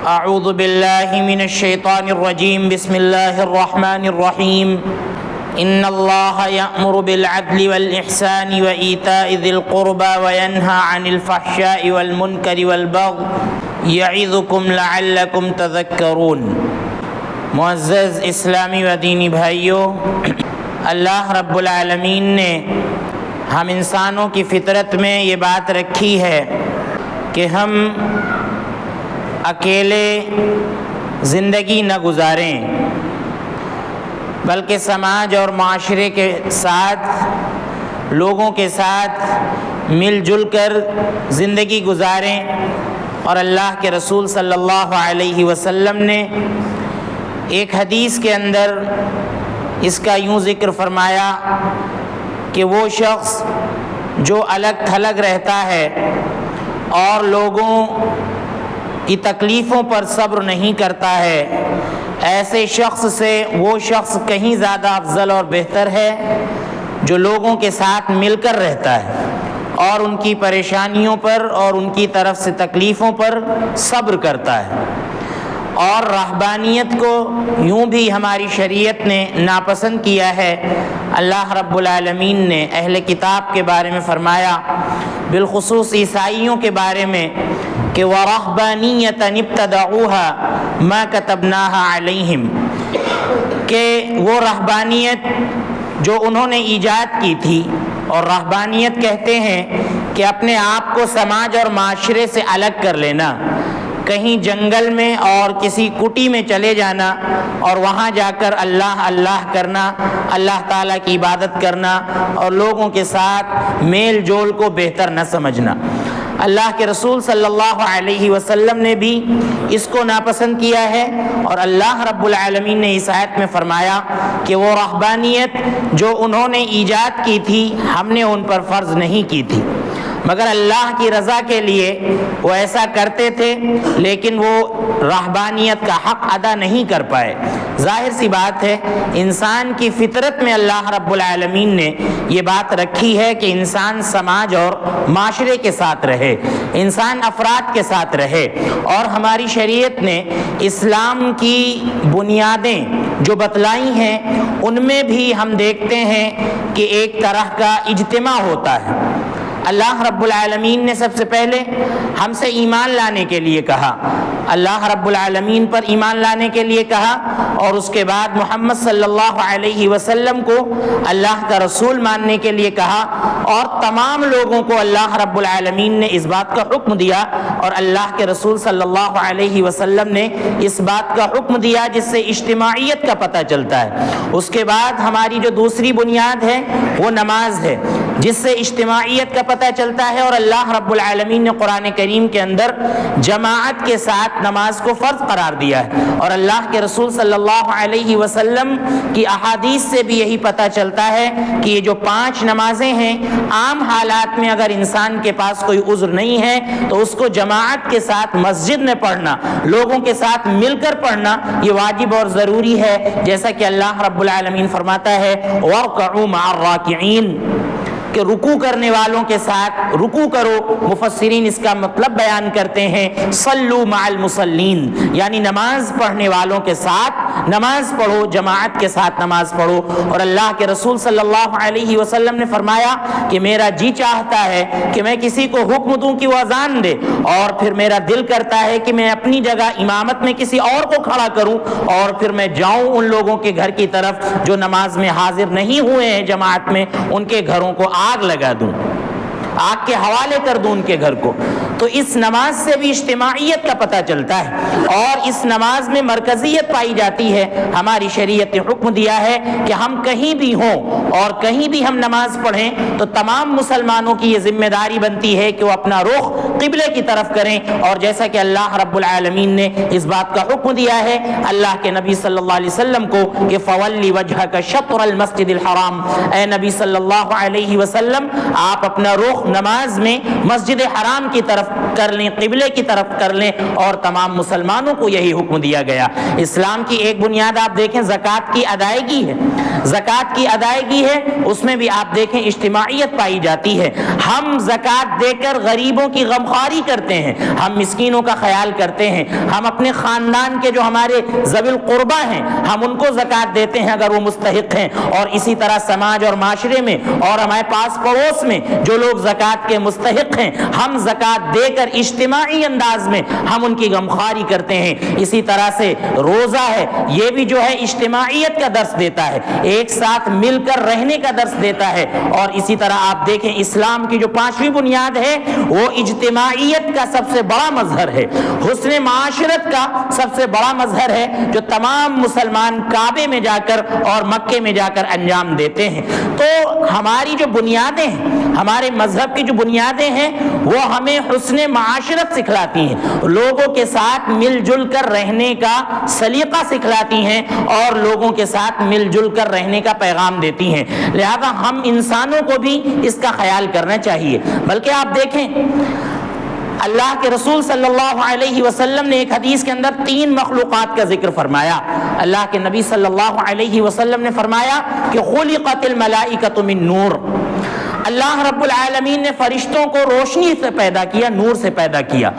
اعوذ باللہ من الشیطان الرجیم بسم اللہ الرحمن الرحیم ان اللہ یأمر بالعدل والإحسان وإیتاء ذی القربى وینہی عن الفحشاء والمنکر والبغی یعظکم لعلکم تذکرون۔ معزز اسلامی و دینی بھائیوں، اللہ رب العالمین نے ہم انسانوں کی فطرت میں یہ بات رکھی ہے کہ ہم اکیلے زندگی نہ گزاریں، بلکہ سماج اور معاشرے کے ساتھ، لوگوں کے ساتھ مل جل کر زندگی گزاریں۔ اور اللہ کے رسول صلی اللہ علیہ وسلم نے ایک حدیث کے اندر اس کا یوں ذکر فرمایا کہ وہ شخص جو الگ تھلگ رہتا ہے اور لوگوں کی تکلیفوں پر صبر نہیں کرتا ہے، ایسے شخص سے وہ شخص کہیں زیادہ افضل اور بہتر ہے جو لوگوں کے ساتھ مل کر رہتا ہے اور ان کی پریشانیوں پر اور ان کی طرف سے تکلیفوں پر صبر کرتا ہے۔ اور رہبانیت کو یوں بھی ہماری شریعت نے ناپسند کیا ہے۔ اللہ رب العالمین نے اہل کتاب کے بارے میں فرمایا، بالخصوص عیسائیوں کے بارے میں، کہ وَرَهْبَانِيَّةً ابْتَدَعُوهَا مَا كَتَبْنَاهَا عَلَيْهِمْ، کہ وہ رہبانیت جو انہوں نے ایجاد کی تھی، اور رہبانیت کہتے ہیں کہ اپنے آپ کو سماج اور معاشرے سے الگ کر لینا، کہیں جنگل میں اور کسی کٹی میں چلے جانا اور وہاں جا کر اللہ اللہ کرنا، اللہ تعالیٰ کی عبادت کرنا اور لوگوں کے ساتھ میل جول کو بہتر نہ سمجھنا۔ اللہ کے رسول صلی اللہ علیہ وسلم نے بھی اس کو ناپسند کیا ہے، اور اللہ رب العالمین نے اس آیت میں فرمایا کہ وہ رہبانیت جو انہوں نے ایجاد کی تھی ہم نے ان پر فرض نہیں کی تھی، مگر اللہ کی رضا کے لیے وہ ایسا کرتے تھے، لیکن وہ رہبانیت کا حق ادا نہیں کر پائے۔ ظاہر سی بات ہے، انسان کی فطرت میں اللہ رب العالمین نے یہ بات رکھی ہے کہ انسان سماج اور معاشرے کے ساتھ رہے، انسان افراد کے ساتھ رہے، اور ہماری شریعت نے اسلام کی بنیادیں جو بتلائی ہیں ان میں بھی ہم دیکھتے ہیں کہ ایک طرح کا اجتماع ہوتا ہے۔ اللہ رب العالمین نے سب سے پہلے ہم سے ایمان لانے کے لیے کہا، اللہ رب العالمین پر ایمان لانے کے لیے کہا، اور اس کے بعد محمد صلی اللہ علیہ وسلم کو اللہ کا رسول ماننے کے لیے کہا، اور تمام لوگوں کو اللہ رب العالمین نے اس بات کا حکم دیا، اور اللہ کے رسول صلی اللہ علیہ وسلم نے اس بات کا حکم دیا جس سے اجتماعیت کا پتہ چلتا ہے۔ اس کے بعد ہماری جو دوسری بنیاد ہے وہ نماز ہے، جس سے اجتماعیت کا پتہ چلتا ہے، اور اللہ رب العالمین نے قرآن کریم کے اندر جماعت کے ساتھ نماز کو فرض قرار دیا ہے، اور اللہ کے رسول صلی اللہ علیہ وسلم کی احادیث سے بھی یہی پتہ چلتا ہے کہ یہ جو 5 نمازیں ہیں، عام حالات میں اگر انسان کے پاس کوئی عذر نہیں ہے تو اس کو جماعت کے ساتھ مسجد میں پڑھنا، لوگوں کے ساتھ مل کر پڑھنا، یہ واجب اور ضروری ہے، جیسا کہ اللہ رب العالمین فرماتا ہے وَارْكَعُوا مَعَ الرَّاكِعِينَ، کہ رکوع کرنے والوں کے ساتھ رکوع کرو۔ مفسرین اس کا مطلب بیان کرتے ہیں صلوا مع المصلین، یعنی نماز پڑھنے والوں کے ساتھ نماز پڑھو، جماعت کے ساتھ نماز پڑھو۔ اور اللہ کے رسول صلی اللہ علیہ وسلم نے فرمایا کہ میرا جی چاہتا ہے کہ میں کسی کو حکم دوں کہ وہ اذان دے، اور پھر میرا دل کرتا ہے کہ میں اپنی جگہ امامت میں کسی اور کو کھڑا کروں، اور پھر میں جاؤں ان لوگوں کے گھر کی طرف جو نماز میں حاضر نہیں ہوئے ہیں جماعت میں، ان کے گھروں کو آگ لگا دوں، آگ کے حوالے کر دوں ان کے گھر کو۔ تو اس نماز سے بھی اجتماعیت کا پتہ چلتا ہے، اور اس نماز میں مرکزیت پائی جاتی ہے۔ ہماری شریعت نے حکم دیا ہے کہ ہم کہیں بھی ہوں اور کہیں بھی ہم نماز پڑھیں تو تمام مسلمانوں کی یہ ذمہ داری بنتی ہے کہ وہ اپنا رخ قبلے کی طرف کریں، اور جیسا کہ اللہ رب العالمین نے اس بات کا حکم دیا ہے اللہ کے نبی صلی اللہ علیہ وسلم کو کہ فَوَلِّ وَجْهَكَ شَطْرَ الْمَسْجِدِ الْحَرَامِ، اے نبی صلی اللہ علیہ وسلم آپ اپنا رخ نماز میں مسجد حرام کی طرف کر لیں، قبلے کی طرف کر لیں، اور تمام مسلمانوں کو یہی حکم دیا گیا۔ اسلام کی ایک بنیاد آپ دیکھیں زکوٰۃ کی ادائیگی ہے، زکوٰۃ کی ادائیگی ہے، اس میں بھی آپ دیکھیں اجتماعیت پائی جاتی ہے۔ ہم زکوٰۃ دے کر غریبوں کی غمخواری کرتے ہیں، ہم مسکینوں کا خیال کرتے ہیں، ہم اپنے خاندان کے جو ہمارے ذوی القربہ ہیں ہم ان کو زکوٰۃ دیتے ہیں اگر وہ مستحق ہیں، اور اسی طرح سماج اور معاشرے میں اور ہمارے پاس پڑوس میں جو لوگ زکوٰۃ کے مستحق ہیں ہم زکوٰۃ دے کر اجتماعی انداز میں ہم ان کی غمخواری کرتے ہیں۔ اسی طرح سے روزہ ہے، یہ بھی جو ہے اجتماعیت کا درس دیتا ہے، ایک ساتھ مل کر رہنے کا درس دیتا ہے۔ اور اسی طرح آپ دیکھیں اسلام کی جو پانچویں بنیاد ہے وہ اجتماعیت کا سب سے بڑا مظہر ہے، حسن معاشرت کا سب سے بڑا مظہر ہے، جو تمام مسلمان کعبے میں جا کر اور مکے میں جا کر انجام دیتے ہیں۔ تو ہماری جو بنیادیں ہیں، ہمارے مذہب کی جو بنیادیں ہیں وہ ہمیں حسن معاشرت سکھلاتی ہیں، لوگوں کے ساتھ مل جل کر رہنے کا سلیقہ سکھلاتی ہیں اور لوگوں کے ساتھ مل جل کر رہنے کا پیغام دیتی ہیں۔ لہذا ہم انسانوں کو بھی اس کا خیال کرنا چاہیے۔ بلکہ آپ دیکھیں اللہ کے رسول صلی اللہ علیہ وسلم نے ایک حدیث کے اندر 3 مخلوقات کا ذکر فرمایا۔ اللہ کے نبی صلی اللہ علیہ وسلم نے فرمایا کہ خلقت الملائکۃ من نور، اللہ رب العالمین نے فرشتوں کو روشنی سے پیدا کیا، نور سے پیدا کیا،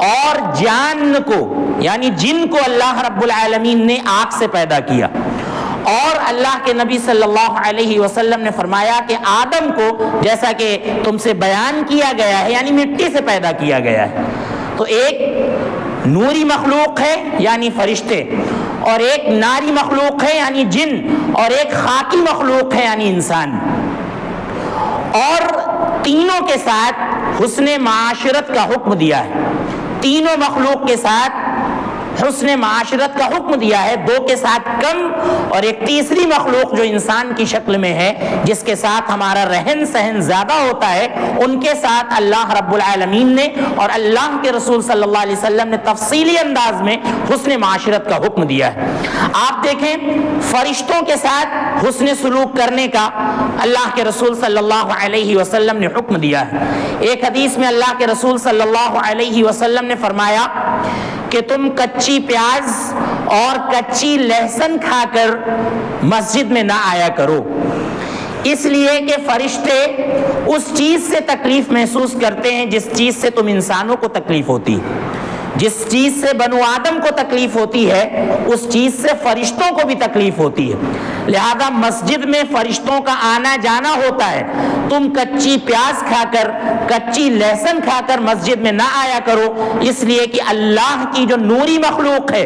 اور جان کو یعنی جن کو اللہ رب العالمین نے آگ سے پیدا کیا۔ اور اللہ کے نبی صلی اللہ علیہ وسلم نے فرمایا کہ آدم کو جیسا کہ تم سے بیان کیا گیا ہے یعنی مٹی سے پیدا کیا گیا ہے۔ تو ایک نوری مخلوق ہے یعنی فرشتے، اور ایک ناری مخلوق ہے یعنی جن، اور ایک خاکی مخلوق ہے یعنی انسان، اور تینوں کے ساتھ حسن معاشرت کا حکم دیا ہے۔ تینوں مخلوق کے ساتھ حسن معاشرت کا حکم دیا ہے، 2 کے ساتھ کم، اور ایک تیسری مخلوق جو انسان کی شکل میں ہے جس کے ساتھ ہمارا رہن سہن زیادہ ہوتا ہے، ان کے ساتھ اللہ رب العالمین نے اور اللہ کے رسول صلی اللہ علیہ وسلم نے تفصیلی انداز میں حسن معاشرت کا حکم دیا ہے۔ آپ دیکھیں فرشتوں کے ساتھ حسن سلوک کرنے کا اللہ کے رسول صلی اللہ علیہ وسلم نے حکم دیا ہے۔ ایک حدیث میں اللہ کے رسول صلی اللہ علیہ وسلم نے فرمایا کہ تم کچی پیاز اور کچی لہسن کھا کر مسجد میں نہ آیا کرو، اس لیے کہ فرشتے اس چیز سے تکلیف محسوس کرتے ہیں جس چیز سے تم انسانوں کو تکلیف ہوتی ہے۔ جس چیز سے بنو آدم کو تکلیف ہوتی ہے اس چیز سے فرشتوں کو بھی تکلیف ہوتی ہے، لہذا مسجد میں فرشتوں کا آنا جانا ہوتا ہے۔ تم کچی پیاز کھا کر کچی لہسن کھا کر مسجد میں نہ آیا کرو، اس لیے کہ اللہ کی جو نوری مخلوق ہے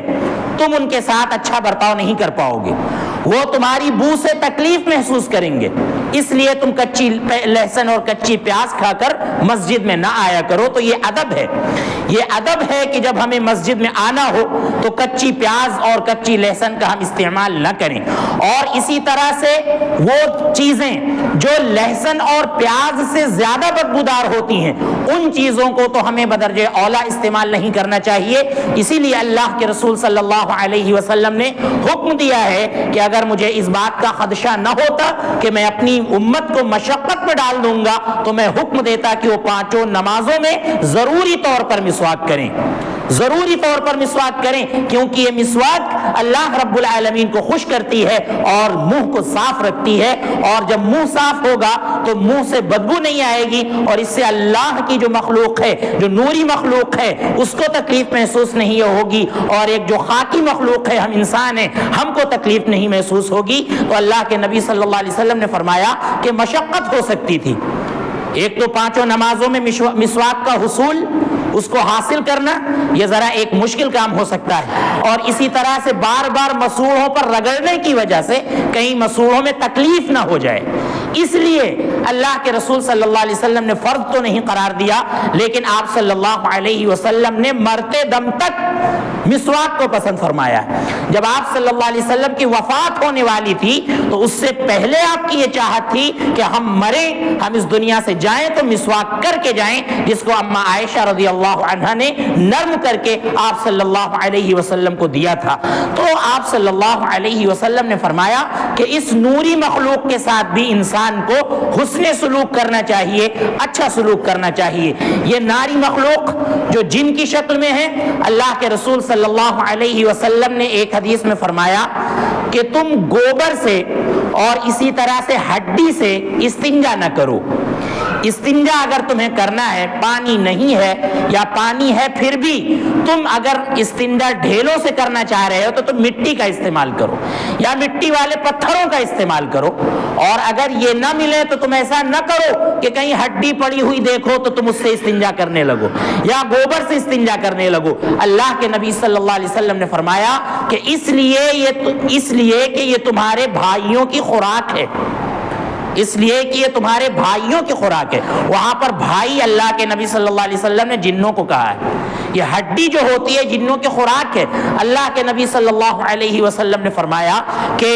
تم ان کے ساتھ اچھا برتاؤ نہیں کر پاؤ گے، وہ تمہاری بو سے تکلیف محسوس کریں گے، اس لیے تم کچی لہسن اور کچی پیاز کھا کر مسجد میں نہ آیا کرو۔ تو یہ ادب ہے، یہ ادب ہے کہ جب ہمیں مسجد میں آنا ہو تو کچی پیاز اور کچی لہسن کا ہم استعمال نہ کریں۔ اور اسی طرح سے وہ چیزیں جو لہسن اور پیاز سے زیادہ بدبودار ہوتی ہیں ان چیزوں کو تو ہمیں بدرجہ اولا استعمال نہیں کرنا چاہیے۔ اسی لیے اللہ کے رسول صلی اللہ علیہ وسلم نے حکم دیا ہے کہ اگر مجھے اس بات کا خدشہ نہ ہوتا کہ میں اپنی امت کو مشقت میں ڈال دوں گا تو میں حکم دیتا کہ وہ 5 نمازوں میں ضروری طور پر مسواک کریں، ضروری طور پر مسواک کریں، کیونکہ یہ مسواک اللہ رب العالمین کو خوش کرتی ہے اور منہ کو صاف رکھتی ہے، اور جب منہ صاف ہوگا تو منہ سے بدبو نہیں آئے گی، اور اس سے اللہ کی جو مخلوق ہے جو نوری مخلوق ہے اس کو تکلیف محسوس نہیں ہوگی، اور ایک جو خاکی مخلوق ہے ہم انسان ہیں ہم کو تکلیف نہیں محسوس ہوگی۔ تو اللہ کے نبی صلی اللہ علیہ وسلم نے فرمایا کہ مشقت ہو سکتی تھی، ایک تو 5 نمازوں میں مسواک کا حصول، اس کو حاصل کرنا یہ ذرا ایک مشکل کام ہو سکتا ہے، اور اسی طرح سے بار بار مسوڑوں پر رگڑنے کی وجہ سے کہیں مسوڑوں میں تکلیف نہ ہو جائے، اس لیے اللہ کے رسول صلی اللہ علیہ وسلم نے فرض تو نہیں قرار دیا، لیکن آپ صلی اللہ علیہ وسلم نے مرتے دم تک مسواک کو پسند فرمایا۔ جب آپ صلی اللہ علیہ وسلم کی وفات ہونے والی تھی تو اس سے پہلے آپ کی یہ چاہت تھی کہ ہم مریں، ہم اس دنیا سے جائیں تو مسواک کر کے جائیں، جس کو اما عائشہ رضی اللہ عنہا نے نرم کر کے آپ صلی اللہ علیہ وسلم کو دیا تھا۔ تو آپ صلی اللہ علیہ وسلم نے فرمایا کہ اس نوری مخلوق کے ساتھ بھی انسان کو حسن سلوک کرنا چاہیے، اچھا سلوک کرنا چاہیے۔ یہ ناری مخلوق جو جن کی شکل میں ہے، اللہ کے رسول صلی اللہ علیہ وسلم نے ایک حدیث میں فرمایا کہ تم گوبر سے اور اسی طرح سے ہڈی سے استنجا نہ کرو۔ استنجا اگر تمہیں کرنا ہے، پانی نہیں ہے یا پانی ہے پھر بھی تم اگر استنجا ڈھیلوں سے کرنا چاہ رہے ہو تو تم مٹی کا استعمال کرو یا مٹی والے پتھروں کا استعمال کرو، اور اگر یہ نہ ملے تو تم ایسا نہ کرو کہ کہیں ہڈی پڑی ہوئی دیکھو تو تم اس سے استنجا کرنے لگو یا گوبر سے استنجا کرنے لگو۔ اللہ کے نبی صلی اللہ علیہ وسلم نے فرمایا کہ اس لیے کہ یہ تمہارے بھائیوں کی خوراک ہے، اس لیے کہ یہ تمہارے بھائیوں کی خوراک ہے۔ وہاں پر بھائی اللہ کے نبی صلی اللہ علیہ وسلم نے جنوں کو کہا ہے، یہ ہڈی جو ہوتی ہے جنوں کی خوراک ہے۔ اللہ کے نبی صلی اللہ علیہ وسلم نے فرمایا کہ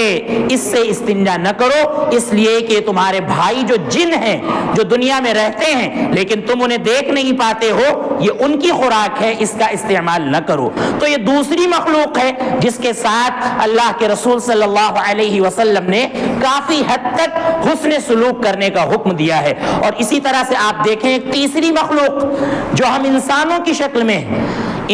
اس سے استنجا نہ کرو، اس لیے کہ تمہارے بھائی جو جن ہیں، جو دنیا میں رہتے ہیں لیکن تم انہیں دیکھ نہیں پاتے ہو، یہ ان کی خوراک ہے، اس کا استعمال نہ کرو۔ تو یہ دوسری مخلوق ہے جس کے ساتھ اللہ کے رسول صلی اللہ علیہ وسلم نے کافی حد تک حسن سلوک کرنے کا حکم دیا ہے۔ اور اسی طرح سے آپ دیکھیں ایک تیسری مخلوق جو ہم انسانوں کی شکل میں ہیں،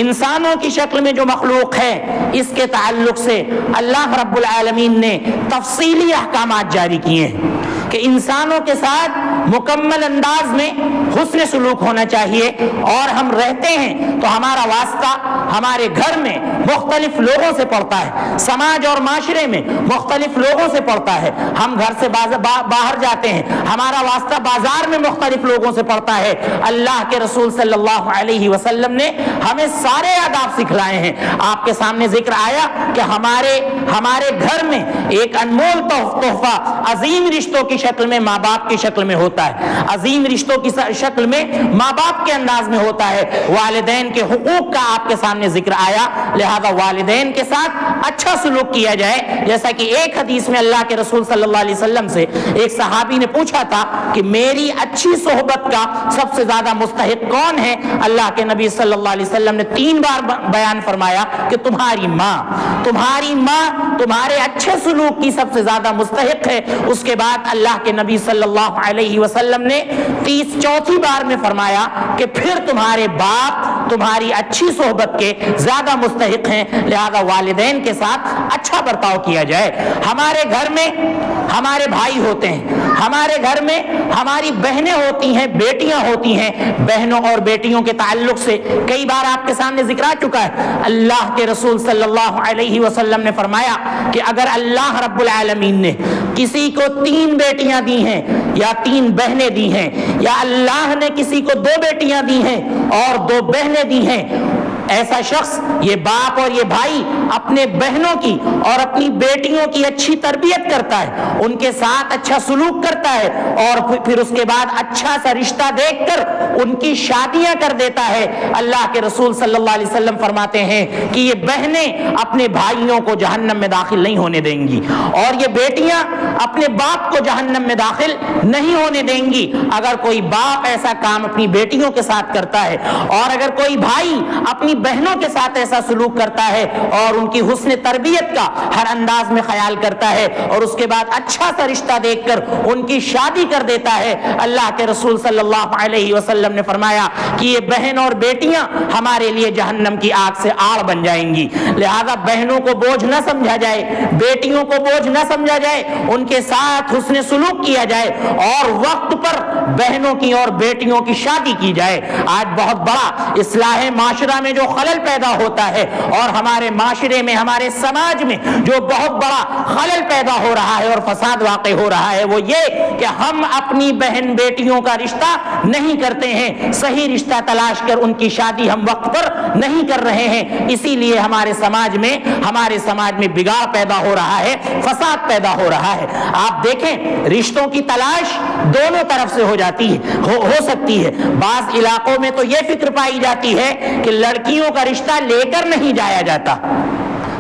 انسانوں کی شکل میں جو مخلوق ہے، اس کے تعلق سے اللہ رب العالمین نے تفصیلی احکامات جاری کیے ہیں کہ انسانوں کے ساتھ مکمل انداز میں حسن سلوک ہونا چاہیے۔ اور ہم رہتے ہیں تو ہمارا واسطہ ہمارے گھر میں مختلف لوگوں سے پڑتا ہے، سماج اور معاشرے میں مختلف لوگوں سے پڑتا ہے۔ ہم گھر سے باہر جاتے ہیں، ہمارا واسطہ بازار میں مختلف لوگوں سے پڑتا ہے۔ اللہ کے رسول صلی اللہ علیہ وسلم نے ہمیں سارے آداب سکھلائے ہیں۔ آپ کے سامنے ذکر آیا کہ ہمارے گھر میں ایک انمول تحفہ عظیم رشتوں کی شکل میں، ماں باپ کی شکل میں ہوتا ہے، عظیم رشتوں کی شکل میں ماں باپ کے انداز میں ہوتا ہے۔ والدین کے حقوق کا آپ کے سامنے ذکر آیا، لہذا والدین کے ساتھ اچھا سلوک کیا جائے۔ جیسا کہ ایک حدیث میں اللہ کے رسول صلی اللہ علیہ وسلم سے ایک صحابی نے پوچھا تھا کہ میری اچھی صحبت کا سب سے زیادہ مستحق کون ہے؟ اللہ کے نبی صلی اللہ علیہ وسلم نے 3 بار بیان فرمایا کہ تمہاری ماں تمہارے اچھے سلوک کی سب سے زیادہ مستحق ہے۔ اس کے بعد اللہ کے نبی صلی اللہ علیہ وسلم نے 34 بار میں فرمایا کہ پھر تمہارے باپ تمہاری اچھی صحبت کے زیادہ مستحق ہیں، لہذا والدین کے ساتھ اچھا برتاؤ کیا جائے۔ ہمارے گھر میں ہمارے بھائی ہوتے ہیں، ہمارے گھر میں ہماری بہنیں ہوتی ہیں، بیٹیاں ہوتی ہیں۔ بہنوں اور بیٹیوں کے تعلق سے کئی بار آپ کے سامنے ذکر آ چکا ہے۔ اللہ کے رسول صلی اللہ علیہ وسلم نے فرمایا کہ اگر اللہ رب العالمین نے کسی کو 3 بیٹیاں دی ہیں یا 3 بہنیں دی ہیں، یا اللہ نے کسی کو 2 بیٹیاں دی ہیں اور 2 بہنیں دی ہیں، ایسا شخص، یہ باپ اور یہ بھائی اپنے بہنوں کی اور اپنی بیٹیوں کی اچھی تربیت کرتا ہے، ان کے ساتھ اچھا سلوک کرتا ہے اور پھر اس کے بعد اچھا سا رشتہ دیکھ کر ان کی شادیاں کر دیتا ہے، اللہ کے رسول صلی اللہ علیہ وسلم فرماتے ہیں کہ یہ بہنیں اپنے بھائیوں کو جہنم میں داخل نہیں ہونے دیں گی اور یہ بیٹیاں اپنے باپ کو جہنم میں داخل نہیں ہونے دیں گی۔ اگر کوئی باپ ایسا کام اپنی بیٹیوں کے ساتھ کرتا ہے اور اگر کوئی بھائی اپنی بہنوں کے ساتھ ایسا سلوک کرتا ہے اور ان کی حسن تربیت کا ہر انداز میں خیال کرتا ہے اور اس کے بعد اچھا سا رشتہ دیکھ کر ان کی شادی کر دیتا ہے، اللہ کے رسول صلی اللہ علیہ وسلم نے فرمایا کہ یہ بہن اور بیٹیاں ہمارے لیے جہنم کی آگ سے آڑ بن جائیں گی۔ لہذا بہنوں کو بوجھ نہ سمجھا جائے، بیٹیوں کو بوجھ نہ سمجھا جائے، ان کے ساتھ حسن سلوک کیا جائے اور وقت پر بہنوں کی اور بیٹیوں کی شادی کی جائے۔ آج بہت بڑا اصلاح معاشرہ میں جو خلل پیدا ہوتا ہے اور ہمارے معاشرے میں، ہمارے سماج میں جو بہت بڑا خلل پیدا ہو رہا ہے اور فساد واقع ہو رہا ہے، وہ یہ کہ ہم اپنی بہن بیٹیوں کا رشتہ نہیں کرتے ہیں، صحیح رشتہ تلاش کر ان کی شادی ہم وقت پر نہیں کر رہے ہیں۔ اسی لیے ہمارے سماج میں بگاڑ پیدا ہو رہا ہے، فساد پیدا ہو رہا ہے۔ آپ دیکھیں رشتوں کی تلاش دونوں طرف سے ہو جاتی ہے، ہو سکتی ہے۔ بعض علاقوں میں تو یہ فکر پائی جاتی ہے کہ لڑکیوں کا رشتہ لے کر نہیں جایا جاتا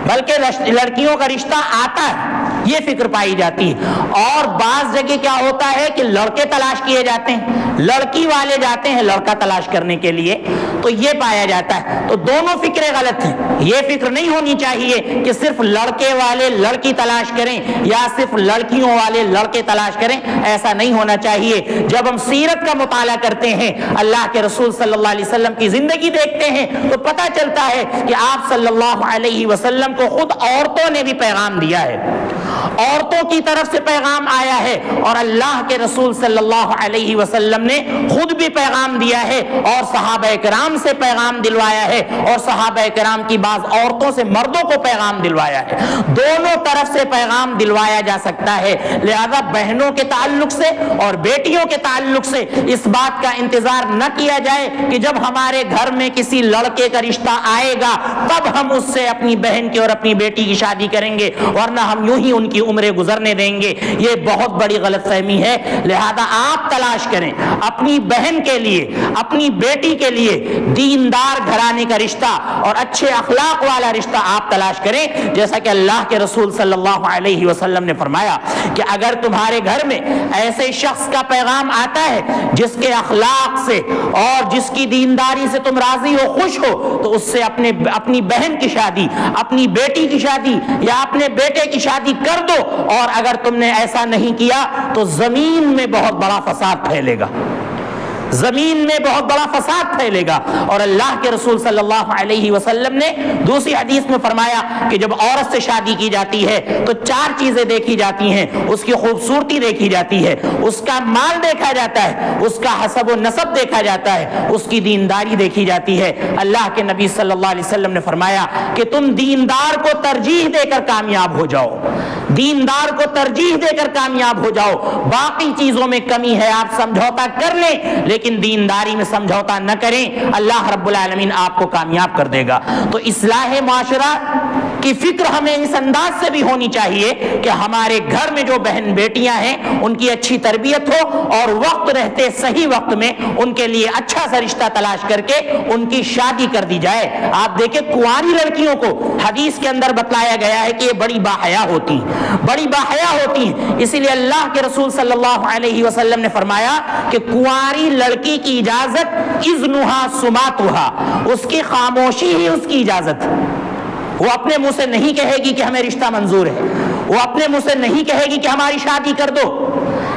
بلکہ لڑکیوں کا رشتہ آتا ہے یہ فکر پائی جاتی ہے۔ اور بعض جگہ کیا ہوتا ہے کہ لڑکے تلاش کیے جاتے ہیں، لڑکی والے جاتے ہیں لڑکا تلاش کرنے کے لیے، تو یہ پایا جاتا ہے۔ تو دونوں فکریں غلط ہیں۔ یہ فکر نہیں ہونی چاہیے کہ صرف لڑکے والے لڑکی تلاش کریں یا صرف لڑکیوں والے لڑکے تلاش کریں، ایسا نہیں ہونا چاہیے۔ جب ہم سیرت کا مطالعہ کرتے ہیں، اللہ کے رسول صلی اللہ علیہ وسلم کی زندگی دیکھتے ہیں، تو پتہ چلتا ہے کہ آپ صلی اللہ علیہ وسلم کو خود عورتوں نے بھی پیغام دیا ہے، عورتوں کی طرف سے پیغام آیا ہے، اور اللہ کے رسول صلی اللہ علیہ وسلم نے خود بھی پیغام دیا ہے اور صحابہ کرام سے پیغام دلوایا ہے، اور صحابہ کرام کی بعض عورتوں سے مردوں کو پیغام دلوایا ہے۔ دونوں طرف سے پیغام دلوایا جا سکتا ہے۔ لہذا بہنوں کے تعلق سے اور بیٹیوں کے تعلق سے اس بات کا انتظار نہ کیا جائے کہ جب ہمارے گھر میں کسی لڑکے کا رشتہ آئے گا تب ہم اس سے اپنی بہن کی اور اپنی بیٹی کی شادی کریں گے، ورنہ ہم یوں ہی ان کی عمریں گزرنے دیں گے۔ یہ بہت بڑی غلط فہمی ہے۔ لہذا آپ تلاش کریں اپنی بہن کے لیے، اپنی بیٹی کے لیے دیندار گھرانے کا رشتہ اور اچھے اخلاق والا رشتہ آپ تلاش کریں، جیسا کہ اللہ کے رسول صلی اللہ علیہ وسلم نے فرمایا کہ اگر تمہارے گھر میں ایسے شخص کا پیغام آتا ہے جس کے اخلاق سے اور جس کی دینداری سے تم راضی ہو، خوش ہو، تو اس سے اپنی بہن کی شادی، اپنی بیٹی کی شادی یا اپنے بیٹے کی شادی کر دو۔ اور اگر تم نے ایسا نہیں کیا تو زمین میں بہت بڑا فساد پھیلے گا، زمین میں بہت بڑا فساد پھیلے گا۔ اور اللہ کے رسول صلی اللہ علیہ وسلم نے دوسری حدیث میں فرمایا کہ جب عورت سے شادی کی جاتی ہے تو 4 چیزیں دیکھی جاتی ہیں، اس کی خوبصورتی دیکھی جاتی ہے، اس کا مال دیکھا جاتا ہے، اس کا حسب و نسب دیکھا جاتا ہے، اس کی دینداری دیکھی جاتی ہے۔ اللہ کے نبی صلی اللہ علیہ وسلم نے فرمایا کہ تم دیندار کو ترجیح دے کر کامیاب ہو جاؤ، دیندار کو ترجیح دے کر کامیاب ہو جاؤ۔ باقی چیزوں میں کمی ہے آپ سمجھوتا کر لیں، لیکن دینداری میں سمجھوتا نہ کریں، اللہ رب العالمین آپ کو کامیاب کر دے گا۔ تو اصلاح معاشرہ کی فکر ہمیں اس انداز سے بھی ہونی چاہیے کہ ہمارے گھر میں جو بہن بیٹیاں ہیں ان کی اچھی تربیت ہو، اور وقت رہتے صحیح وقت میں ان کے لیے اچھا سا رشتہ تلاش کر کے ان کی شادی کر دی جائے۔ آپ دیکھیں کنواری لڑکیوں کو حدیث کے اندر بتلایا گیا ہے کہ یہ بڑی باحیا ہوتی ہیں، بڑی باحیا ہوتی ہیں، اسی لیے اللہ کے رسول صلی اللہ علیہ وسلم نے فرمایا کہ کنواری لڑکی کی اجازت اذنھا سماطھا، اس کی خاموشی ہی اس کی اجازت۔ وہ اپنے منہ سے نہیں کہے گی کہ ہمیں رشتہ منظور ہے، وہ اپنے منہ سے نہیں کہے گی کہ ہماری شادی کر دو،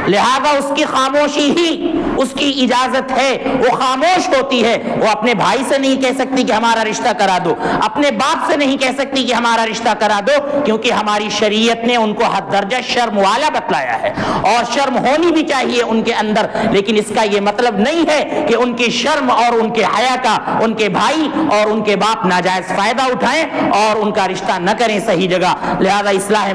لہذا اس کی خاموشی ہی اس کی اجازت ہے، وہ خاموش ہوتی ہے۔ وہ اپنے بھائی سے نہیں کہہ سکتی کہ ہمارا رشتہ کرا دو، اپنے باپ سے نہیں کہہ سکتی کہ ہمارا رشتہ کرا دو، کیونکہ ہماری شریعت نے ان کو حد درجہ شرم والا بتلایا ہے، اور شرم ہونی بھی چاہیے ان کے اندر، لیکن اس کا یہ مطلب نہیں ہے کہ ان کی شرم اور ان کے حیا کا ان کے بھائی اور ان کے باپ ناجائز فائدہ اٹھائیں اور ان کا رشتہ نہ کریں صحیح جگہ۔ لہذا اصلاح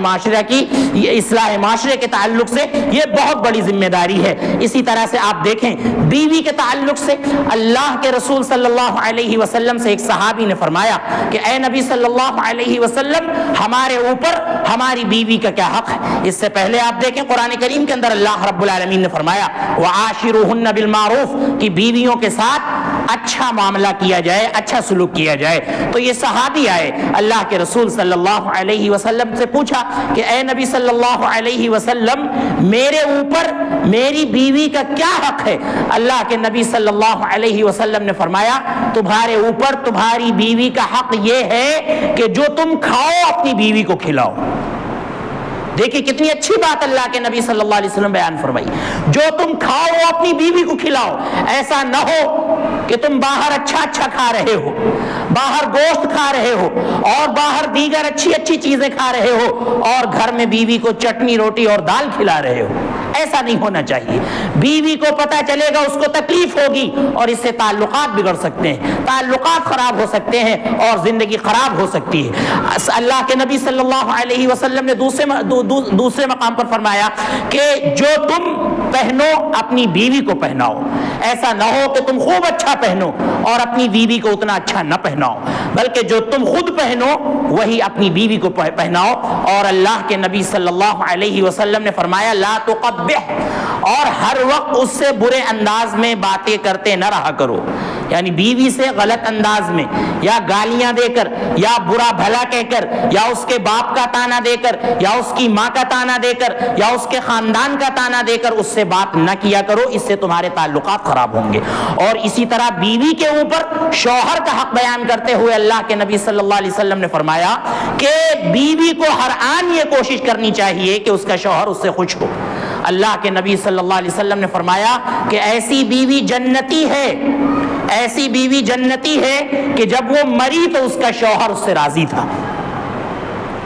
معاشرے کے تعلق سے یہ بہت بڑی ذمہ داری ہے۔ اسی طرح سے آپ دیکھیں بیوی کے تعلق سے اللہ کے رسول صلی اللہ علیہ وسلم سے ایک صحابی نے فرمایا کہ اے نبی صلی اللہ علیہ وسلم، ہمارے اوپر ہماری بیوی کا کیا حق ہے؟ اس سے پہلے آپ دیکھیں قرآن کریم کے اندر اللہ رب العالمین نے فرمایا وَعَاشِرُوهُنَّ بِالْمَعْرُوفِ کہ بیویوں کے ساتھ اچھا معاملہ کیا جائے، اچھا سلوک کیا جائے۔ تو یہ صحابی آئے اللہ کے رسول صلی اللہ علیہ وسلم سے پوچھا کہ اے نبی صلی اللہ علیہ وسلم، میرے اوپر میری بیوی کا کیا حق ہے؟ اللہ کے نبی صلی اللہ علیہ وسلم نے فرمایا تمہارے اوپر تمہاری بیوی کا حق یہ ہے کہ جو تم کھاؤ اپنی بیوی کو کھلاؤ۔ دیکھیں کتنی اچھی بات اللہ کے نبی صلی اللہ علیہ وسلم بیان فرمائی، جو تم کھاؤ وہ اپنی بیوی کو کھلاؤ۔ ایسا نہ ہو کہ تم باہر اچھا کھا رہے ہو، باہر گوشت کھا رہے ہو اور باہر دیگر اچھی چیزیں کھا رہے ہو اور گھر میں بیوی کو چٹنی روٹی اور دال کھلا رہے ہو۔ ایسا نہیں ہونا چاہیے۔ بیوی کو پتہ چلے گا اس کو تکلیف ہوگی اور اس سے تعلقات بگڑ سکتے ہیں، تعلقات خراب ہو سکتے ہیں اور زندگی خراب ہو سکتی ہے۔ اللہ کے نبی صلی اللہ علیہ وسلم نے دوسرے مقام پر فرمایا کہ جو تم پہنو اپنی بیوی کو پہناؤ۔ ایسا نہ ہو کہ تم خوب اچھا پہنو اور اپنی بیوی کو اتنا اچھا نہ پہناؤ، بلکہ جو تم خود پہنو وہی اپنی بیوی کو پہناؤ۔ اور اللہ کے نبی صلی اللہ علیہ وسلم نے فرمایا لا تقبح، اور ہر وقت اس سے برے انداز میں باتیں کرتے نہ رہا کرو۔ یعنی بیوی سے غلط انداز میں یا گالیاں دے کر یا برا بھلا کہہ کر یا اس کے باپ کا تانا دے کر یا اس کی ماں کا تانا دے کر یا اس کے خاندان کا تانا دے کر اس سے بات نہ کیا کرو، اس سے تمہارے تعلقات خراب ہوں گے۔ اور اسی طرح بیوی کے اوپر شوہر کا حق بیان کرتے ہوئے اللہ کے نبی صلی اللہ علیہ وسلم نے فرمایا کہ بیوی کو ہر آن یہ کوشش کرنی چاہیے کہ اس کا شوہر اس سے خوش ہو۔ اللہ کے نبی صلی اللہ علیہ وسلم نے فرمایا کہ ایسی بیوی جنتی ہے، ایسی بیوی جنتی ہے کہ جب وہ مری تو اس کا شوہر اس سے راضی تھا،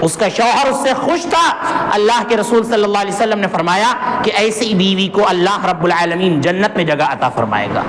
اس کا شوہر اس سے خوش تھا۔ اللہ کے رسول صلی اللہ علیہ وسلم نے فرمایا کہ ایسی بیوی کو اللہ رب العالمین جنت میں جگہ عطا فرمائے گا۔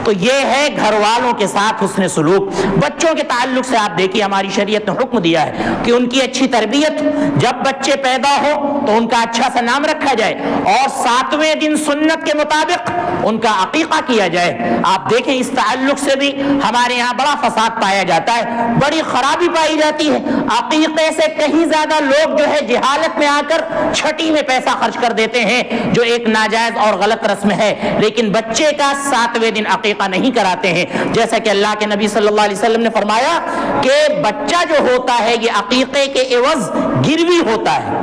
تو یہ ہے گھر والوں کے ساتھ حسن سلوک۔ بچوں کے تعلق سے آپ دیکھیے ہماری شریعت نے حکم دیا ہے کہ ان کی اچھی تربیت، جب بچے پیدا ہو تو ان کا اچھا سا نام رکھا جائے اور 7ویں دن سنت کے مطابق ان کا عقیقہ کیا جائے۔ آپ دیکھیں اس تعلق سے بھی ہمارے یہاں بڑا فساد پایا جاتا ہے، بڑی خرابی پائی جاتی ہے۔ عقیقے سے کہیں زیادہ لوگ جو ہے جہالت میں آ کر چھٹی میں پیسہ خرچ کر دیتے ہیں، جو ایک ناجائز اور غلط رسم ہے، لیکن بچے کا 7ویں دن عقیقہ نہیں کراتے ہیں۔ جیسا کہ اللہ کے نبی صلی اللہ علیہ وسلم نے فرمایا کہ بچہ جو ہوتا ہے یہ عقیقے کے عوض گروی ہوتا ہے۔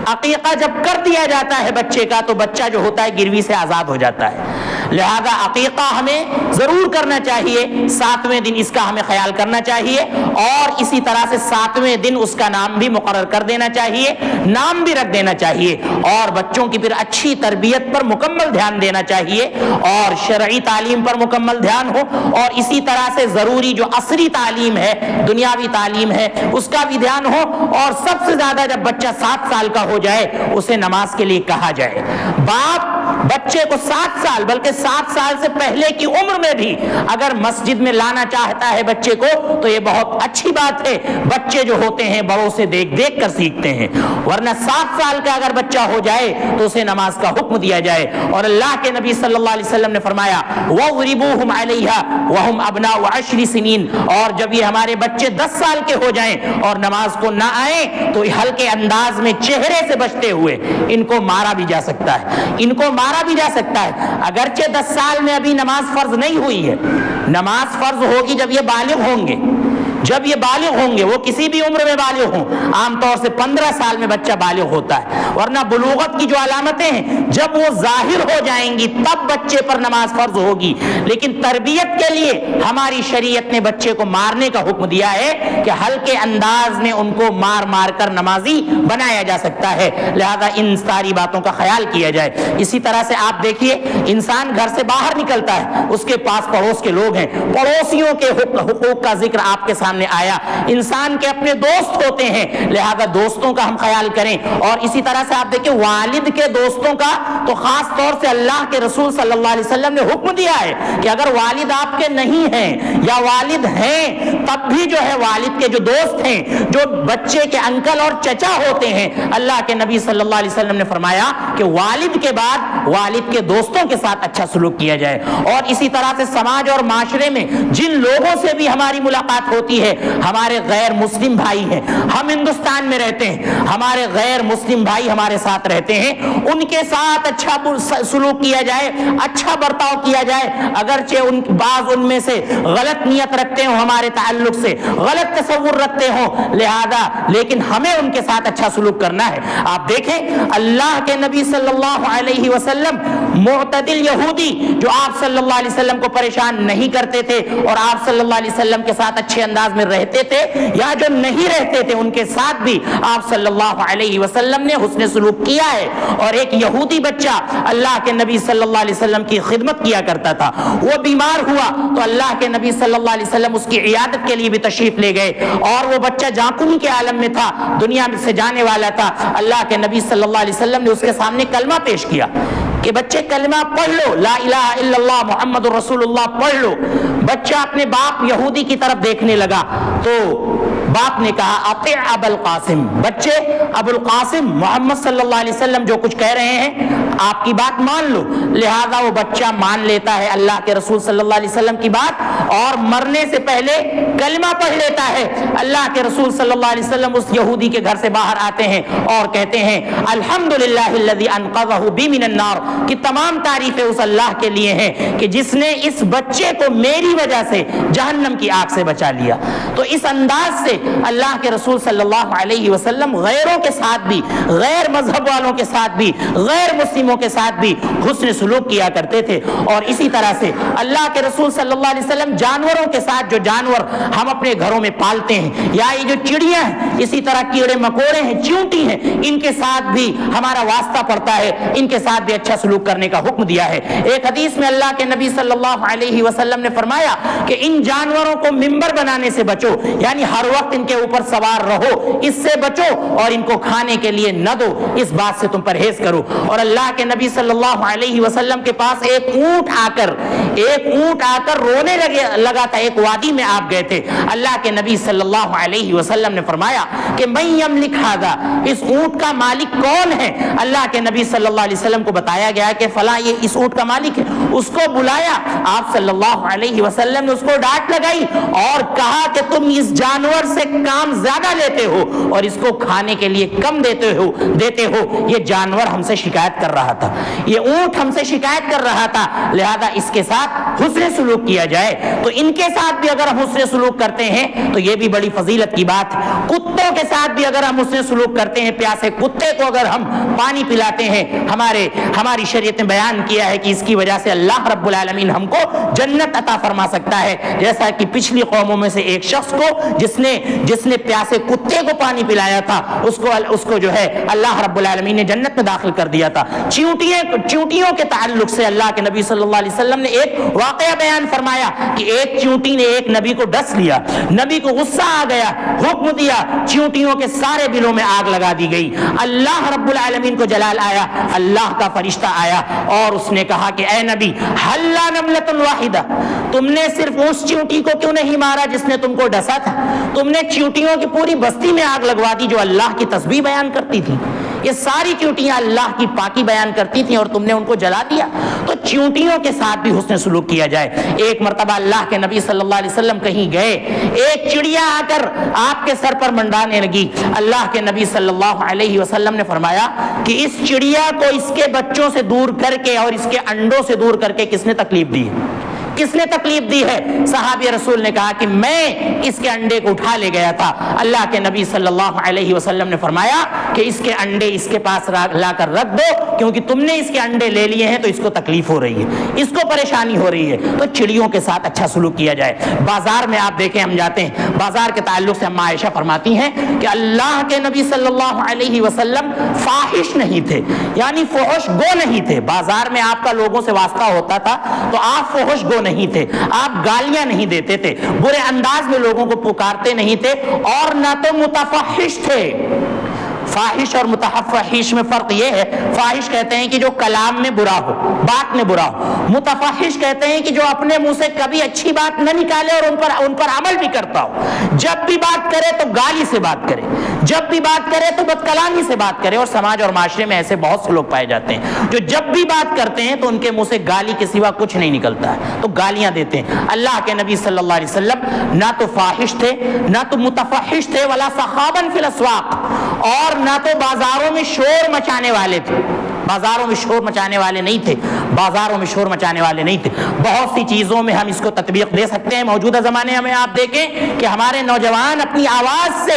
عقیقہ جب کر دیا جاتا ہے بچے کا تو بچہ جو ہوتا ہے گروی سے آزاد ہو جاتا ہے۔ لہذا عقیقہ ہمیں ضرور کرنا چاہیے، 7ویں دن اس کا ہمیں خیال کرنا چاہیے اور اسی طرح سے 7ویں دن اس کا نام بھی مقرر کر دینا چاہیے، نام بھی رکھ دینا چاہیے اور بچوں کی پھر اچھی تربیت پر مکمل دھیان دینا چاہیے اور شرعی تعلیم پر مکمل دھیان ہو اور اسی طرح سے ضروری جو عصری تعلیم ہے، دنیاوی تعلیم ہے، اس کا بھی دھیان ہو اور سب سے زیادہ جب بچہ 7 سال کا ہو جائے اسے نماز کے لیے کہا جائے۔ باپ بچے کو 7 سال بلکہ 7 سال سے پہلے کی عمر میں بھی اگر مسجد میں لانا چاہتا ہے بچے کو تو یہ بہت اچھی بات ہے۔ بچے جو ہوتے ہیں بڑوں سے دیکھ دیکھ کر سیکھتے ہیں، ورنہ 7 سال کا اگر بچہ ہو جائے تو اسے نماز کا حکم دیا جائے۔ اور اللہ کے نبی صلی اللہ علیہ وسلم نے فرمایا وَاضْرِبُوهُمْ عَلَيْهَا وَهُمْ أَبْنَاءُ 10 سِنِينَ، اور جب یہ ہمارے بچے 10 سال کے ہو جائیں اور نماز کو نہ آئیں تو ہلکے انداز میں چہرے سے بچتے ہوئے ان کو مارا بھی جا سکتا ہے، ان کو مارا بھی جا سکتا ہے۔ اگرچہ 10 سال میں ابھی نماز فرض نہیں ہوئی ہے، نماز فرض ہوگی جب یہ بالغ ہوں گے، جب یہ بالغ ہوں گے، وہ کسی بھی عمر میں بالغ ہوں، عام طور سے 15 سال میں بچہ بالغ ہوتا ہے، ورنہ بلوغت کی جو علامتیں ہیں جب وہ ظاہر ہو جائیں گی تب بچے پر نماز فرض ہوگی۔ لیکن تربیت کے لیے ہماری شریعت نے بچے کو مارنے کا حکم دیا ہے کہ ہلکے انداز میں ان کو مار مار کر نمازی بنایا جا سکتا ہے، لہذا ان ساری باتوں کا خیال کیا جائے۔ اسی طرح سے آپ دیکھیے انسان گھر سے باہر نکلتا ہے، اس کے پاس پڑوس کے لوگ ہیں، پڑوسیوں کے حقوق کا ذکر آپ کے سامنے آیا۔ انسان کے اپنے دوست ہوتے ہیں، لہذا دوستوں کا ہم خیال کریں۔ اور اسی طرح سے آپ دیکھیں والد کے دوستوں کا تو خاص طور سے اللہ کے رسول صلی اللہ علیہ وسلم نے حکم دیا ہے کہ اگر والد آپ کے نہیں ہیں یا والد ہیں تب بھی جو ہے والد کے جو دوست ہیں، جو بچے کے انکل اور چچا ہوتے ہیں، اللہ کے نبی صلی اللہ علیہ وسلم نے فرمایا کہ والد کے بعد والد کے دوستوں کے ساتھ اچھا سلوک کیا جائے۔ اور اسی طرح سے سماج اور معاشرے میں جن لوگوں سے بھی ہماری ملاقات ہوتی ہے، ہمارے غیر مسلم بھائی ہیں، ہم ہندوستان میں رہتے ہیں، ہمارے غیر مسلم بھائی ہمارے ساتھ رہتے ہیں، ان کے ساتھ اچھا سلوک کیا جائے، اچھا برتاؤ کیا جائے، اگرچہ بعض ان میں سے غلط نیت رکھتے ہوں، ہمارے تعلق سے غلط تصور رکھتے ہوں، لہذا لیکن ہمیں ان کے ساتھ اچھا سلوک کرنا ہے۔ آپ دیکھیں اللہ کے نبی صلی اللہ علیہ وسلم معتدل یہودی جو آپ صلی اللہ علیہ وسلم کو پریشان نہیں کرتے تھے اور آپ صلی اللہ علیہ وسلم کے ساتھ اچھے انداز میں رہتے تھے، یا جو نہیں رہتے تھے ان کے ساتھ بھی آپ صلی اللہ علیہ وسلم نے حسن سلوک کیا ہے۔ اور ایک یہودی بچہ اللہ کے نبی صلی اللہ علیہ وسلم کی خدمت کیا کرتا تھا، وہ بیمار ہوا تو اللہ کے نبی صلی اللہ علیہ وسلم اس کی عیادت کے لیے بھی تشریف لے گئے، اور وہ بچہ جانکنی کے عالم میں تھا، دنیا سے جانے والا تھا۔ اللہ کے نبی صلی اللہ علیہ وسلم نے اس کے سامنے کلمہ پیش کیا کہ بچے کلمہ پڑھ لو، لا الہ الا اللہ محمد رسول اللہ پڑھ لو۔ بچہ اپنے باپ یہودی کی طرف دیکھنے لگا تو باپ نے کہا اطیع ابا القاسم، بچے ابو القاسم محمد صلی اللہ علیہ وسلم جو کچھ کہہ رہے ہیں آپ کی بات مان لو۔ لہذا وہ بچہ مان لیتا ہے اللہ کے رسول صلی اللہ علیہ وسلم کی بات، اور مرنے سے پہلے کلمہ پڑھ لیتا ہے۔ اللہ کے رسول صلی اللہ علیہ وسلم اس یہودی کے گھر سے باہر آتے ہیں اور کہتے ہیں الحمدللہ الذی انقذہ بی من النار، کہ تمام تعریفیں اس اللہ کے لیے ہیں کہ جس نے اس بچے کو میری وجہ سے جہنم کی آگ سے بچا لیا۔ تو اس انداز سے اللہ کے رسول صلی اللہ علیہ وسلم غیروں کے ساتھ بھی، غیر مذہب والوں کے ساتھ بھی، غیر مسلموں کے ساتھ بھی حسن سلوک کیا کرتے تھے۔ اور اسی طرح سے اللہ کے رسول صلی اللہ علیہ وسلم جانوروں کے ساتھ، جو جانور ہم اپنے گھروں میں پالتے ہیں، یا یہ جو چڑیاں ہیں، اسی طرح کیڑے مکوڑے ہیں، چیونٹی ہیں، ان کے ساتھ بھی ہمارا واسطہ پڑتا ہے، ان کے ساتھ بھی اچھا سلوک کرنے کا حکم دیا ہے۔ ایک حدیث میں اللہ کے نبی صلی اللہ علیہ وسلم نے فرمایا کہ ان جانوروں کو منبر بنانے سے بچو، یعنی ہر وقت ان کے اوپر سوار رہو، اس سے بچو، اور ان کو کھانے کے لیے نہ دو، اس بات سے تم پرہیز کرو۔ اور اللہ کے نبی صلی اللہ علیہ وسلم کے پاس ایک اونٹ آ کر رونے لگا تھا۔ ایک وادی میں آپ گئے تھے، اللہ کے نبی صلی اللہ علیہ وسلم نے فرمایا کہ من یملک ھذا، اس اونٹ کا مالک کون ہے؟ اللہ کے نبی صلی اللہ علیہ وسلم کو بتایا گیا کہ فلاں یہ اس اونٹ کا مالک ہے۔ اس کو بلایا، آپ صلی اللہ علیہ وسلم نے اس کو ڈانٹ لگائی اور کہا کہ تم اس جانور سے کام زیادہ لیتے ہو اور اس کو کھانے کے لیے کم دیتے ہو۔ یہ جانور ہم سے شکایت کر رہا تھا، یہ اونٹ ہم سے شکایت کر رہا تھا، لہذا اس کے ساتھ حسن سلوک کیا جائے۔ تو ان کے ساتھ بھی اگر ہم حسن سلوک کرتے ہیں تو یہ بھی بڑی فضیلت کی بات ہے۔ کتوں کے ساتھ بھی اگر ہم حسن سلوک کرتے ہیں، پیاسے کتے کو اگر ہم پانی پلاتے ہیں، ہماری شریعت نے بیان کیا ہے کہ اس کی وجہ سے اللہ رب العالمین ہم کو جنت عطا فرما سکتا ہے، جیسا کہ پچھلی قوموں میں سے ایک شخص کو جس نے پیاسے کتے کو پانی پلایا تھا، اس کو جو ہے اللہ رب العالمین نے جنت میں داخل کر دیا تھا۔ چیونٹیوں کے تعلق سے اللہ کے نبی صلی اللہ علیہ وسلم نے ایک واقعہ بیان فرمایا کہ ایک چیونٹی نے ایک نبی کو ڈس لیا، نبی کو غصہ آ گیا، حکم دیا، چیونٹیوں کے سارے بلوں میں آگ لگا دی گئی۔ اللہ رب العالمین کو جلال آیا، اللہ کا فرشتہ آیا اور اس نے کہا کہ اے نبی حلا نملۃ واحدہ، تم نے صرف اس چیونٹی کو کیوں نہیں مارا جس نے تم کو ڈسا تھا؟ تم نے چیونٹیوں کی پوری بستی میں آگ لگوا دی جو اللہ کی تسبیح بیان کرتی تھی۔ یہ ساری چیونٹیاں اللہ کی پاکی بیان کرتی تھیں اور تم نے ان کو جلا دیا۔ تو چیونٹیوں کے ساتھ بھی حسن سلوک کیا جائے۔ ایک مرتبہ اللہ کے نبی صلی اللہ علیہ وسلم کہیں گئے، ایک چڑیا آ کر آپ کے سر پر منڈانے لگی۔ اللہ کے نبی صلی اللہ علیہ وسلم نے فرمایا کہ اس چڑیا کو اس کے بچوں سے دور کر کے اور اس کے انڈوں سے دور کر کے کس نے تکلیف دی ہے؟ کس نے تکلیف دی ہے؟ صحابی رسول نے کہا کہ میں اس کے انڈے کو اٹھا لے گیا تھا۔ اللہ کے نبی صلی اللہ علیہ وسلم نے فرمایا کہ اس کے انڈے اس کے پاس لا کر رکھ دو، کیونکہ تم نے اس کے انڈے لے لیے ہیں تو اس کو تکلیف ہو رہی ہے، اس کو پریشانی ہو رہی ہے۔ تو چڑیوں کے ساتھ اچھا سلوک کیا جائے۔ بازار میں آپ دیکھیں، ہم جاتے ہیں بازار کے تعلق سے، اما عائشہ فرماتی ہیں کہ اللہ کے نبی صلی اللہ علیہ وسلم فاحش نہیں تھے، یعنی فحش گو نہیں تھے۔ بازار میں آپ کا لوگوں سے واسطہ ہوتا تھا تو آپ فحش گو نہیں تھے، آپ گالیاں نہیں دیتے تھے، برے انداز میں لوگوں کو پکارتے نہیں تھے، اور نہ تو متفحش تھے۔ فاحش اور متفحش میں فرق یہ ہے، فاحش کہتے ہیں کہ جو کلام میں برا ہو، بات میں برا ہو، متفحش کہتے ہیں کہ جو اپنے منہ سے کبھی اچھی بات نہ نکالے اور ان پر عمل بھی کرتا ہو، جب بھی بات کرے تو گالی سے بات کرے، جب بھی بات کرے تو بد کلامی سے بات کرے۔ اور سماج اور معاشرے میں ایسے بہت سے لوگ پائے جاتے ہیں جو جب بھی بات کرتے ہیں تو ان کے منہ سے گالی کے سوا کچھ نہیں نکلتا ہے، تو گالیاں دیتے ہیں۔ اللہ کے نبی صلی اللہ علیہ وسلم نہ تو فاحش تھے، نہ تو متفحش تھے، ولا صخابا فی الاسواق، اور نہ تو بازاروں میں شور مچانے والے تھے، بازاروں میں شور مچانے والے نہیں تھے، بازاروں میں شور مچانے والے نہیں تھے۔ بہت سی چیزوں میں ہم اس کو تطبیق دے سکتے ہیں۔ موجودہ زمانے میں آپ دیکھیں کہ ہمارے نوجوان اپنی آواز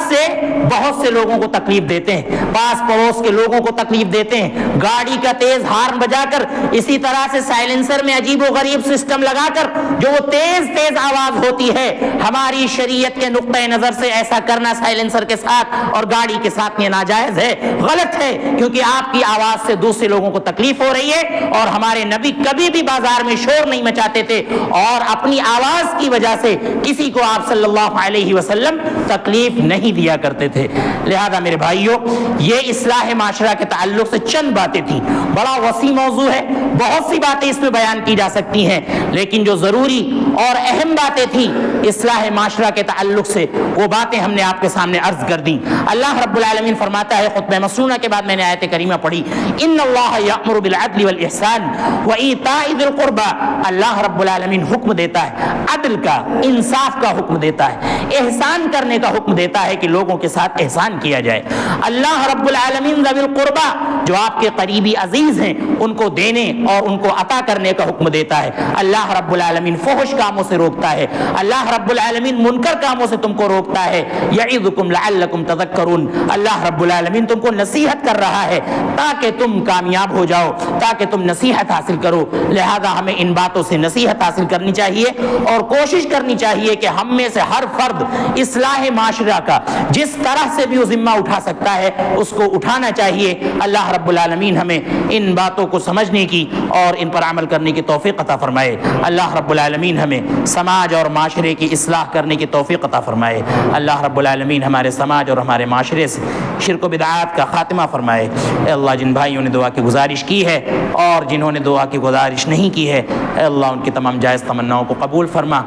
سے بہت سے لوگوں کو تکلیف دیتے ہیں، پاس پڑوس کے لوگوں کو تکلیف دیتے ہیں، گاڑی کا تیز ہارن بجا کر، اسی طرح سے سائلنسر میں عجیب و غریب سسٹم لگا کر جو وہ تیز آواز ہوتی ہے، ہماری شریعت کے نقطۂ نظر سے ایسا کرنا سائلنسر کے ساتھ اور گاڑی کے ساتھ یہ ناجائز ہے، غلط ہے، کیونکہ آپ کی آواز سے دوسرے لوگوں کو تکلیف ہو رہی ہے۔ اور ہمارے نبی کبھی بھی بازار میں شور نہیں مچاتے تھے اور اپنی آواز کی وجہ سے کسی کو آپ صلی اللہ علیہ وسلم تکلیف نہیں دیا کرتے تھے۔ لہذا میرے بھائیوں، یہ اصلاح معاشرہ کے تعلق سے چند باتیں تھیں، بڑا وسیع موضوع ہے، بہت سی باتیں اس میں بیان کی جا سکتی ہیں، لیکن جو ضروری اور اہم باتیں تھیں اصلاح معاشرہ کے تعلق سے، وہ باتیں ہم نے آپ کے سامنے عرض کر دیں۔ اللہ رب العالمین فرماتا ہے خطبہ مسنونہ کے بعد میں نے آیت کریمہ پڑھی ان اللہ یأمر بالعدل والإحسان وإیتاء ذی القربى، اللہ رب العالمین حکم دیتا ہے عدل کا، انصاف کا حکم دیتا ہے، احسان کرنے کا حکم دیتا ہے کہ لوگوں کے ساتھ احسان کیا جائے۔ اللہ رب العالمین ذوی القربى، جو آپ کے قریبی عزیز ہیں ان کو دینے اور ان کو عطا کرنے کا حکم دیتا ہے۔ اللہ رب العالمین فحش کاموں سے روکتا ہے، اللہ رب العالمین منکر کاموں سے تم کو روکتا ہے۔ یعظکم لعلکم تذکرون، اللہ رب العالمین تم کو نصیحت کر رہا ہے تاکہ تم کامیاب ہو جاؤ، تاکہ تم نصیحت حاصل کرو۔ لہذا ہمیں ان باتوں سے نصیحت حاصل کرنی چاہیے اور کوشش کرنی چاہیے کہ ہم میں سے ہر فرد اصلاح معاشرہ کا جس طرح سے بھی وہ ذمہ اٹھا سکتا ہے اس کو اٹھانا چاہیے۔ اللہ رب العالمین ہمیں ان باتوں کو سمجھنے کی اور ان پر عمل کرنے کی توفیق عطا فرمائے۔ اللہ رب العالمین ہمیں سماج اور معاشرے کی اصلاح کرنے کی توفیق عطا فرمائے۔ اللہ رب العالمین ہمارے سماج اور ہمارے معاشرے سے شرک و بدعات کا خاتمہ فرمائے۔ اے اللہ، جن بھائیوں نے دعا کی گزارش کی ہے اور جنہوں نے دعا کی گزارش نہیں کی ہے، اے اللہ ان کی تمام جائز تمناؤں کو قبول فرما۔